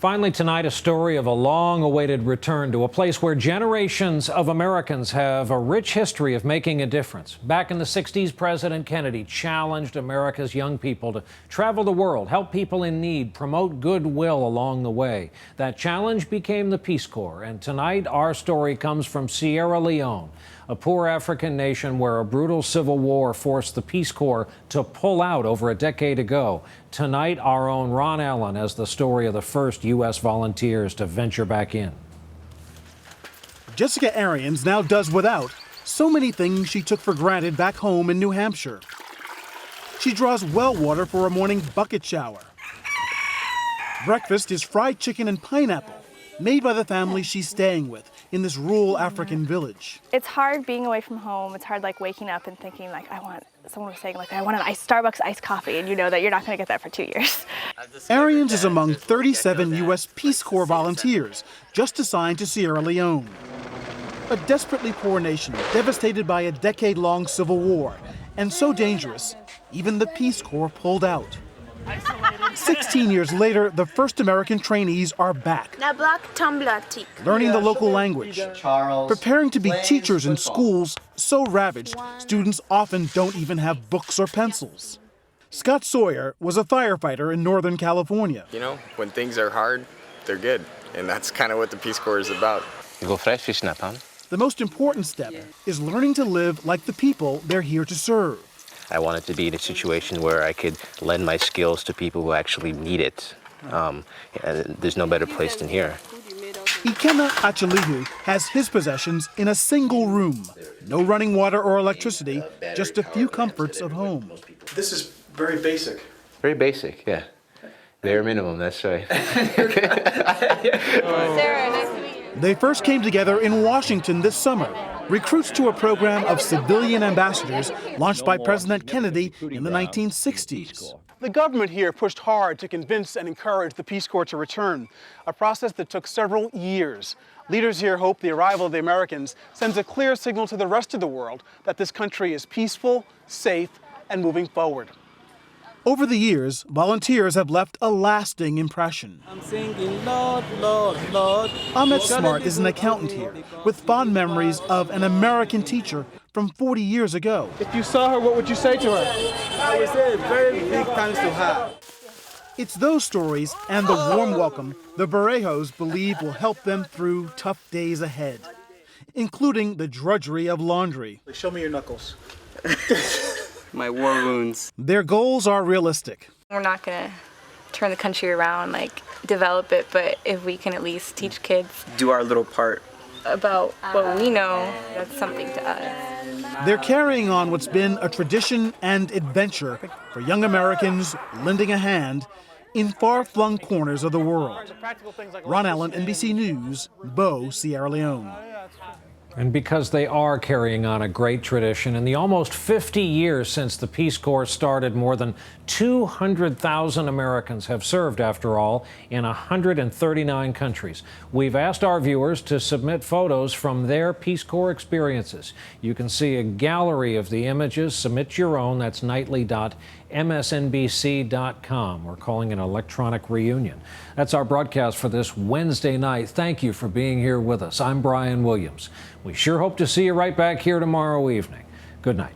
Finally tonight, a story of a long-awaited return to a place where generations of Americans have a rich history of making a difference. Back in the 60s, President Kennedy challenged America's young people to travel the world, help people in need, promote goodwill along the way. That challenge became the Peace Corps, and tonight our story comes from Sierra Leone, a poor African nation where a brutal civil war forced the Peace Corps to pull out over a decade ago. Tonight, our own Ron Allen has the story of the first U.S. volunteers to venture back in. Jessica Arians now does without so many things she took for granted back home in New Hampshire. She draws well water for a morning bucket shower. Breakfast is fried chicken and pineapple, made by the family she's staying with in this rural African village. It's hard being away from home. It's hard waking up and thinking someone was saying I want an Starbucks iced coffee, and you know that you're not going to get that for 2 years. Arians is among 37 U.S. Peace Corps volunteers just assigned to Sierra Leone, a desperately poor nation devastated by a decade-long civil war, and so dangerous, even the Peace Corps pulled out. 16 years later, the first American trainees are back, learning the local language, preparing to be teachers in schools so ravaged, students often don't even have books or pencils. Scott Sawyer was a firefighter in Northern California. You know, when things are hard, they're good, and that's kind of what the Peace Corps is about. The most important step is learning to live like the people they're here to serve. I wanted to be in a situation where I could lend my skills to people who actually need it. And there's no better place than here. Ikenna Achalihu has his possessions in a single room. No running water or electricity, just a few comforts of home. This is very basic. Very basic, yeah. Bare minimum, that's right. Sarah, nice to meet you. They first came together in Washington this summer, recruits to a program of civilian ambassadors launched by President Kennedy in the 1960s. The government here pushed hard to convince and encourage the Peace Corps to return, a process that took several years. Leaders here hope the arrival of the Americans sends a clear signal to the rest of the world that this country is peaceful, safe, and moving forward. Over the years, volunteers have left a lasting impression. I'm singing, Lord, Lord, Lord. Ahmed Smart is an accountant here with fond memories of an American teacher from 40 years ago. If you saw her, what would you say to her? I would say very big thanks to her. It's those stories and the warm welcome the Barrejos believe will help them through tough days ahead, including the drudgery of laundry. Show me your knuckles. My war wounds. Their goals are realistic. We're not going to turn the country around, develop it, but if we can at least teach kids Do our little part. about what we know, that's something to us. They're carrying on what's been a tradition and adventure for young Americans lending a hand in far-flung corners of the world. Ron Allen, NBC News, Bo, Sierra Leone. And because they are carrying on a great tradition, in the almost 50 years since the Peace Corps started, more than 200,000 Americans have served, after all, in 139 countries. We've asked our viewers to submit photos from their Peace Corps experiences. You can see a gallery of the images. Submit your own. That's nightly.msnbc.com. We're calling it an electronic reunion. That's our broadcast for this Wednesday night. Thank you for being here with us. I'm Brian Williams. We sure hope to see you right back here tomorrow evening. Good night.